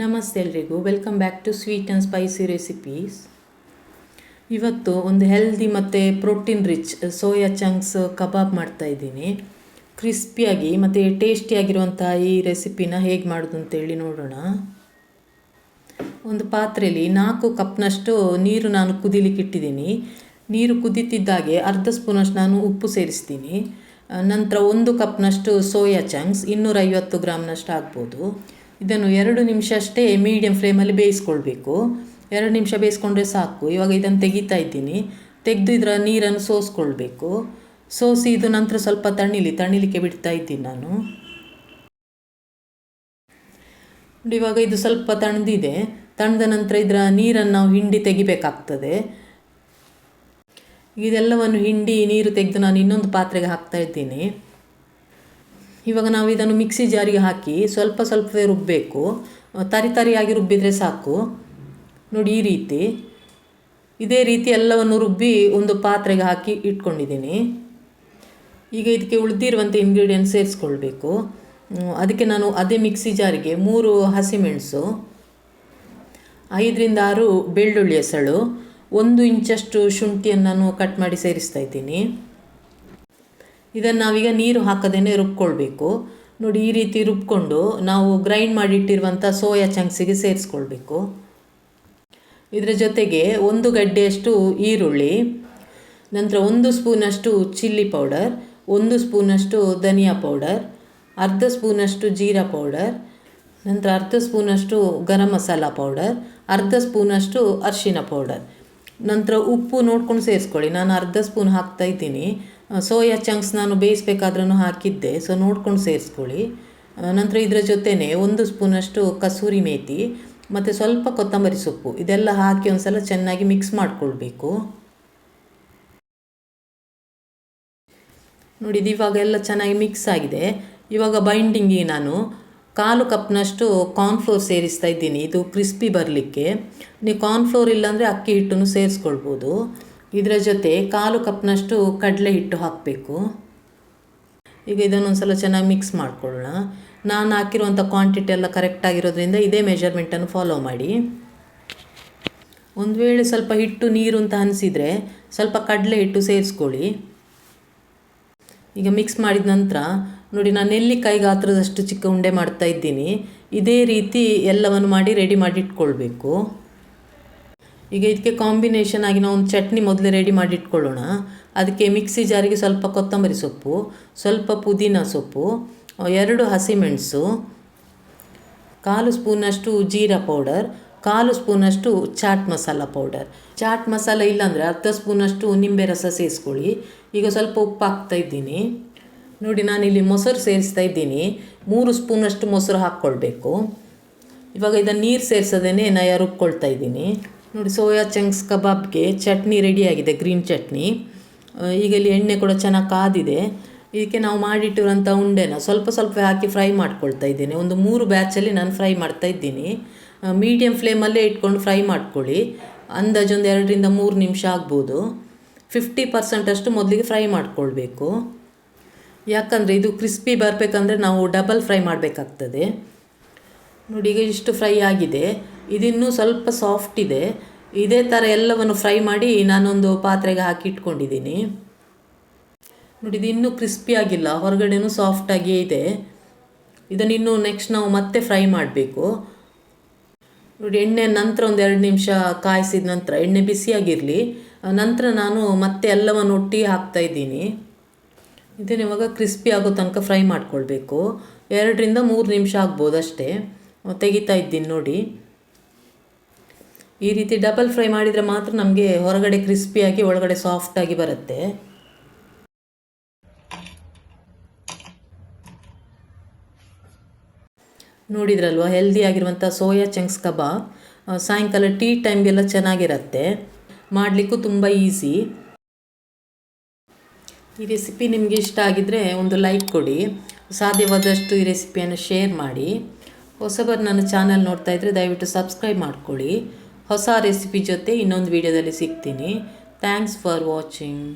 ನಮಸ್ತೆ ಎಲ್ರಿಗೂ, welcome back to sweet and spicy recipes. ಇವತ್ತು ಒಂದು ಹೆಲ್ದಿ ಮತ್ತು protein rich soya chunks kebab ಮಾಡ್ತಾಯಿದ್ದೀನಿ. ಕ್ರಿಸ್ಪಿಯಾಗಿ ಮತ್ತು ಟೇಸ್ಟಿಯಾಗಿರುವಂಥ ಈ ರೆಸಿಪಿನ ಹೇಗೆ ಮಾಡೋದು ಅಂತೇಳಿ ನೋಡೋಣ. ಒಂದು ಪಾತ್ರೆಯಲ್ಲಿ 4 ಕಪ್ನಷ್ಟು ನೀರು ನಾನು ಕುದಿಲಿಕ್ಕೆ ಇಟ್ಟಿದ್ದೀನಿ. ನೀರು ಕುದೀತಿದ್ದಾಗೆ ಅರ್ಧ ಸ್ಪೂನಷ್ಟು ನಾನು ಉಪ್ಪು ಸೇರಿಸ್ತೀನಿ. ನಂತರ 1 ಕಪ್ನಷ್ಟು ಸೋಯಾ ಚಂಕ್ಸ್ 250 ಗ್ರಾಮ್ನಷ್ಟು ಆಗ್ಬೋದು. ಇದನ್ನು 2 ನಿಮಿಷ ಅಷ್ಟೇ ಮೀಡಿಯಮ್ ಫ್ಲೇಮಲ್ಲಿ ಬೇಯಿಸ್ಕೊಳ್ಬೇಕು. 2 ನಿಮಿಷ ಬೇಯಿಸ್ಕೊಂಡ್ರೆ ಸಾಕು. ಇವಾಗ ಇದನ್ನು ತೆಗಿತಾ ಇದ್ದೀನಿ. ತೆಗೆದು ಇದರ ನೀರನ್ನು ಸೋಸ್ಕೊಳ್ಬೇಕು. ಸೋಸಿ ಇದು ನಂತರ ಸ್ವಲ್ಪ ತಣಿಲಿಕ್ಕೆ ಬಿಡ್ತಾ ಇದ್ದೀನಿ ನಾನು. ಇವಾಗ ಇದು ಸ್ವಲ್ಪ ತಣ್ಣದಿದೆ. ತಣ್ಣದ ನಂತರ ಇದರ ನೀರನ್ನು ನಾವು ಹಿಂಡಿ ತೆಗಿಬೇಕಾಗ್ತದೆ. ಇದೆಲ್ಲವನ್ನು ಹಿಂಡಿ ನೀರು ತೆಗೆದು ನಾನು ಇನ್ನೊಂದು ಪಾತ್ರೆಗೆ ಹಾಕ್ತಾ ಇದ್ದೀನಿ. ಇವಾಗ ನಾವು ಇದನ್ನು ಮಿಕ್ಸಿ ಜಾರಿಗೆ ಹಾಕಿ ಸ್ವಲ್ಪವೇ ರುಬ್ಬಬೇಕು. ತರಿಯಾಗಿ ರುಬ್ಬಿದರೆ ಸಾಕು. ನೋಡಿ, ಈ ರೀತಿ ಇದೇ ರೀತಿ ಎಲ್ಲವನ್ನು ರುಬ್ಬಿ ಒಂದು ಪಾತ್ರೆಗೆ ಹಾಕಿ ಇಟ್ಕೊಂಡಿದ್ದೀನಿ. ಈಗ ಇದಕ್ಕೆ ಉಳಿದಿರುವಂಥ ಇಂಗ್ರೀಡಿಯೆಂಟ್ಸ್ ಸೇರಿಸ್ಕೊಳ್ಬೇಕು. ಅದಕ್ಕೆ ನಾನು ಅದೇ ಮಿಕ್ಸಿ ಜಾರಿಗೆ 3 ಹಸಿಮೆಣಸು, 5 ರಿಂದ 6 ಬೆಳ್ಳುಳ್ಳಿ ಎಸಳು, 1 ಇಂಚಷ್ಟು ಶುಂಠಿಯನ್ನು ನಾನು ಕಟ್ ಮಾಡಿ ಸೇರಿಸ್ತಾ ಇದ್ದೀನಿ. ಇದನ್ನು ನಾವೀಗ ನೀರು ಹಾಕದೇನೆ ರುಬ್ಕೊಳ್ಬೇಕು. ನೋಡಿ, ಈ ರೀತಿ ರುಬ್ಕೊಂಡು ನಾವು ಗ್ರೈಂಡ್ ಮಾಡಿಟ್ಟಿರುವಂಥ ಸೋಯಾ ಚಂಕ್ಸಿಗೆ ಸೇರಿಸ್ಕೊಳ್ಬೇಕು. ಇದರ ಜೊತೆಗೆ 1 ಗಡ್ಡೆಯಷ್ಟು ಈರುಳ್ಳಿ, ನಂತರ 1 ಸ್ಪೂನಷ್ಟು ಚಿಲ್ಲಿ ಪೌಡರ್, 1 ಸ್ಪೂನಷ್ಟು ಧನಿಯಾ ಪೌಡರ್, ಅರ್ಧ ಸ್ಪೂನಷ್ಟು ಜೀರಾ ಪೌಡರ್, ನಂತರ ಅರ್ಧ ಸ್ಪೂನಷ್ಟು ಗರಂ ಮಸಾಲ ಪೌಡರ್, ಅರ್ಧ ಸ್ಪೂನಷ್ಟು ಅರಿಶಿನ ಪೌಡರ್, ನಂತರ ಉಪ್ಪು ನೋಡ್ಕೊಂಡು ಸೇರಿಸ್ಕೊಳ್ಳಿ. ನಾನು ಅರ್ಧ ಸ್ಪೂನ್ ಹಾಕ್ತಾ ಇದ್ದೀನಿ. ಸೋಯಾ ಚಂಕ್ಸ್ ನಾನು ಬೇಯಿಸ್ಬೇಕಾದ್ರೂ ಹಾಕಿದ್ದೆ, ಸೊ ನೋಡ್ಕೊಂಡು ಸೇರಿಸ್ಕೊಳ್ಳಿ. ನಂತರ ಇದರ ಜೊತೆನೇ 1 ಸ್ಪೂನಷ್ಟು ಕಸೂರಿ ಮೇಥಿ ಮತ್ತು ಸ್ವಲ್ಪ ಕೊತ್ತಂಬರಿ ಸೊಪ್ಪು, ಇದೆಲ್ಲ ಹಾಕಿ ಒಂದು ಸಲ ಚೆನ್ನಾಗಿ ಮಿಕ್ಸ್ ಮಾಡಿಕೊಳ್ಬೇಕು. ನೋಡಿ, ಇದು ಇವಾಗ ಎಲ್ಲ ಚೆನ್ನಾಗಿ ಮಿಕ್ಸ್ ಆಗಿದೆ. ಇವಾಗ ಬೈಂಡಿಂಗಿಗೆ ನಾನು 1/4 ಕಪ್ನಷ್ಟು ಕಾರ್ನ್ಫ್ಲೋರ್ ಸೇರಿಸ್ತಾ ಇದ್ದೀನಿ. ಇದು ಕ್ರಿಸ್ಪಿ ಬರಲಿಕ್ಕೆ. ನೀವು ಕಾರ್ನ್ಫ್ಲೋರ್ ಇಲ್ಲಾಂದರೆ ಅಕ್ಕಿ ಹಿಟ್ಟನ್ನು ಸೇರಿಸ್ಕೊಳ್ಬೋದು. ಇದರ ಜೊತೆ 1/4 ಕಪ್ನಷ್ಟು ಕಡಲೆ ಹಿಟ್ಟು ಹಾಕಬೇಕು. ಈಗ ಇದನ್ನೊಂದು ಸಲ ಚೆನ್ನಾಗಿ ಮಿಕ್ಸ್ ಮಾಡ್ಕೊಳ್ಳೋಣ. ನಾನು ಹಾಕಿರುವಂಥ ಕ್ವಾಂಟಿಟಿ ಎಲ್ಲ ಕರೆಕ್ಟಾಗಿರೋದ್ರಿಂದ ಇದೇ ಮೆಜರ್ಮೆಂಟನ್ನು ಫಾಲೋ ಮಾಡಿ. ಒಂದು ವೇಳೆ ಸ್ವಲ್ಪ ಹಿಟ್ಟು ನೀರು ಅಂತ ಅನಿಸಿದರೆ ಸ್ವಲ್ಪ ಕಡಲೆ ಹಿಟ್ಟು ಸೇರಿಸ್ಕೊಳ್ಳಿ. ಈಗ ಮಿಕ್ಸ್ ಮಾಡಿದ ನಂತರ ನೋಡಿ, ನಾನು ನೆಲ್ಲಿಕಾಯಿ ಗಾತ್ರದಷ್ಟು ಚಿಕ್ಕ ಉಂಡೆ ಮಾಡ್ತಾ ಇದ್ದೀನಿ. ಇದೇ ರೀತಿ ಎಲ್ಲವನ್ನು ಮಾಡಿ ರೆಡಿ ಮಾಡಿ ಇಟ್ಕೊಳ್ಬೇಕು. ಈಗ ಇದಕ್ಕೆ ಕಾಂಬಿನೇಷನ್ ಆಗಿ ನಾವು ಒಂದು ಚಟ್ನಿ ಮೊದಲೇ ರೆಡಿ ಮಾಡಿ ಇಟ್ಕೊಳ್ಳೋಣ. ಅದಕ್ಕೆ ಮಿಕ್ಸಿ ಜಾರಿಗೆ ಸ್ವಲ್ಪ ಕೊತ್ತಂಬರಿ ಸೊಪ್ಪು, ಸ್ವಲ್ಪ ಪುದೀನ ಸೊಪ್ಪು, 2 ಹಸಿಮೆಣಸು, 1/4 ಸ್ಪೂನಷ್ಟು ಜೀರಾ ಪೌಡರ್, 1/4 ಸ್ಪೂನಷ್ಟು ಚಾಟ್ ಮಸಾಲ ಪೌಡರ್. ಚಾಟ್ ಮಸಾಲ ಇಲ್ಲಾಂದರೆ ಅರ್ಧ ಸ್ಪೂನಷ್ಟು ನಿಂಬೆ ರಸ ಸೇರಿಸ್ಕೊಳ್ಳಿ. ಈಗ ಸ್ವಲ್ಪ ಉಪ್ಪು ಹಾಕ್ತಾ ಇದ್ದೀನಿ. ನೋಡಿ, ನಾನಿಲ್ಲಿ ಮೊಸರು ಸೇರಿಸ್ತಾ ಇದ್ದೀನಿ. 3 ಸ್ಪೂನಷ್ಟು ಮೊಸರು ಹಾಕ್ಕೊಳ್ಬೇಕು. ಇವಾಗ ಇದನ್ನು ನೀರು ಸೇರಿಸೋದೇನೆ ನಾನು ರುಬ್ಕೊಳ್ತಾ ಇದ್ದೀನಿ. ನೋಡಿ, ಸೋಯಾ ಚಂಕ್ಸ್ ಕಬಾಬ್ಗೆ ಚಟ್ನಿ ರೆಡಿಯಾಗಿದೆ, ಗ್ರೀನ್ ಚಟ್ನಿ. ಈಗ ಇಲ್ಲಿ ಎಣ್ಣೆ ಕೂಡ ಚೆನ್ನಾಗಿ ಕಾದಿದೆ. ಇದಕ್ಕೆ ನಾವು ಮಾಡಿಟ್ಟಿರೋಂಥ ಉಂಡೆನ ಸ್ವಲ್ಪ ಹಾಕಿ ಫ್ರೈ ಮಾಡ್ಕೊಳ್ತಾ ಇದ್ದೀನಿ. ಒಂದು 3 ಬ್ಯಾಚಲ್ಲಿ ನಾನು ಫ್ರೈ ಮಾಡ್ತಾ ಇದ್ದೀನಿ. ಮೀಡಿಯಮ್ ಫ್ಲೇಮಲ್ಲೇ ಇಟ್ಕೊಂಡು ಫ್ರೈ ಮಾಡ್ಕೊಳ್ಳಿ. ಅಂದಾಜು ಒಂದು 2 ರಿಂದ 3 ನಿಮಿಷ ಆಗ್ಬೋದು. 50% ಅಷ್ಟು ಮೊದಲಿಗೆ ಫ್ರೈ ಮಾಡ್ಕೊಳ್ಬೇಕು. ಯಾಕಂದರೆ ಇದು ಕ್ರಿಸ್ಪಿ ಬರಬೇಕಂದ್ರೆ ನಾವು ಡಬಲ್ ಫ್ರೈ ಮಾಡಬೇಕಾಗ್ತದೆ. ನೋಡಿ, ಈಗ ಇಷ್ಟು ಫ್ರೈ ಆಗಿದೆ. ಇದಿನ್ನೂ ಸ್ವಲ್ಪ ಸಾಫ್ಟ್ ಇದೆ. ಇದೇ ಥರ ಎಲ್ಲವನ್ನು ಫ್ರೈ ಮಾಡಿ ನಾನೊಂದು ಪಾತ್ರೆಗೆ ಹಾಕಿ ಇಟ್ಕೊಂಡಿದ್ದೀನಿ. ನೋಡಿ, ಇದು ಇನ್ನೂ ಕ್ರಿಸ್ಪಿ ಆಗಿಲ್ಲ, ಹೊರಗಡೆನೂ ಸಾಫ್ಟಾಗಿಯೇ ಇದೆ. ಇದನ್ನು ಇನ್ನೂ ನೆಕ್ಸ್ಟ್ ನಾವು ಮತ್ತೆ ಫ್ರೈ ಮಾಡಬೇಕು. ನೋಡಿ, ಎಣ್ಣೆ ನಂತರ ಒಂದು 2 ನಿಮಿಷ ಕಾಯಿಸಿದ ನಂತರ ಎಣ್ಣೆ ಬಿಸಿಯಾಗಿರಲಿ. ನಂತರ ನಾನು ಮತ್ತೆ ಎಲ್ಲವನ್ನು ಒಟ್ಟಿಗೆ ಹಾಕ್ತಾ ಇದ್ದೀನಿ. ಇದನ್ನು ಇವಾಗ ಕ್ರಿಸ್ಪಿ ಆಗೋ ತನಕ ಫ್ರೈ ಮಾಡ್ಕೊಳ್ಬೇಕು. 2 ರಿಂದ 3 ನಿಮಿಷ ಆಗ್ಬೋದು ಅಷ್ಟೇ. ತೆಗಿತಾ ಇದ್ದೀನಿ. ನೋಡಿ, ಈ ರೀತಿ ಡಬಲ್ ಫ್ರೈ ಮಾಡಿದರೆ ಮಾತ್ರ ನಮಗೆ ಹೊರಗಡೆ ಕ್ರಿಸ್ಪಿಯಾಗಿ ಒಳಗಡೆ ಸಾಫ್ಟಾಗಿ ಬರುತ್ತೆ. ನೋಡಿದ್ರಲ್ವ, ಹೆಲ್ದಿಯಾಗಿರುವಂಥ ಸೋಯಾ ಚಂಕ್ಸ್ ಕಬಾಬ್ ಸಾಯಂಕಾಲ ಟೀ ಟೈಮ್ಗೆಲ್ಲ ಚೆನ್ನಾಗಿರುತ್ತೆ. ಮಾಡಲಿಕ್ಕೂ ತುಂಬ ಈಸಿ. ಈ ರೆಸಿಪಿ ನಿಮಗೆ ಇಷ್ಟ ಆಗಿದ್ದರೆ ಒಂದು ಲೈಕ್ ಕೊಡಿ. ಸಾಧ್ಯವಾದಷ್ಟು ಈ ರೆಸಿಪಿಯನ್ನು ಶೇರ್ ಮಾಡಿ. ಹೊಸಬರು ನನ್ನ ಚಾನಲ್ ನೋಡ್ತಾ ಇದ್ದರೆ ದಯವಿಟ್ಟು ಸಬ್ಸ್ಕ್ರೈಬ್ ಮಾಡ್ಕೊಳ್ಳಿ. ಹೊಸ ರೆಸಿಪಿ ಜೊತೆ ಇನ್ನೊಂದು ವಿಡಿಯೋದಲ್ಲಿ ಸಿಗ್ತೀನಿ. Thanks for watching.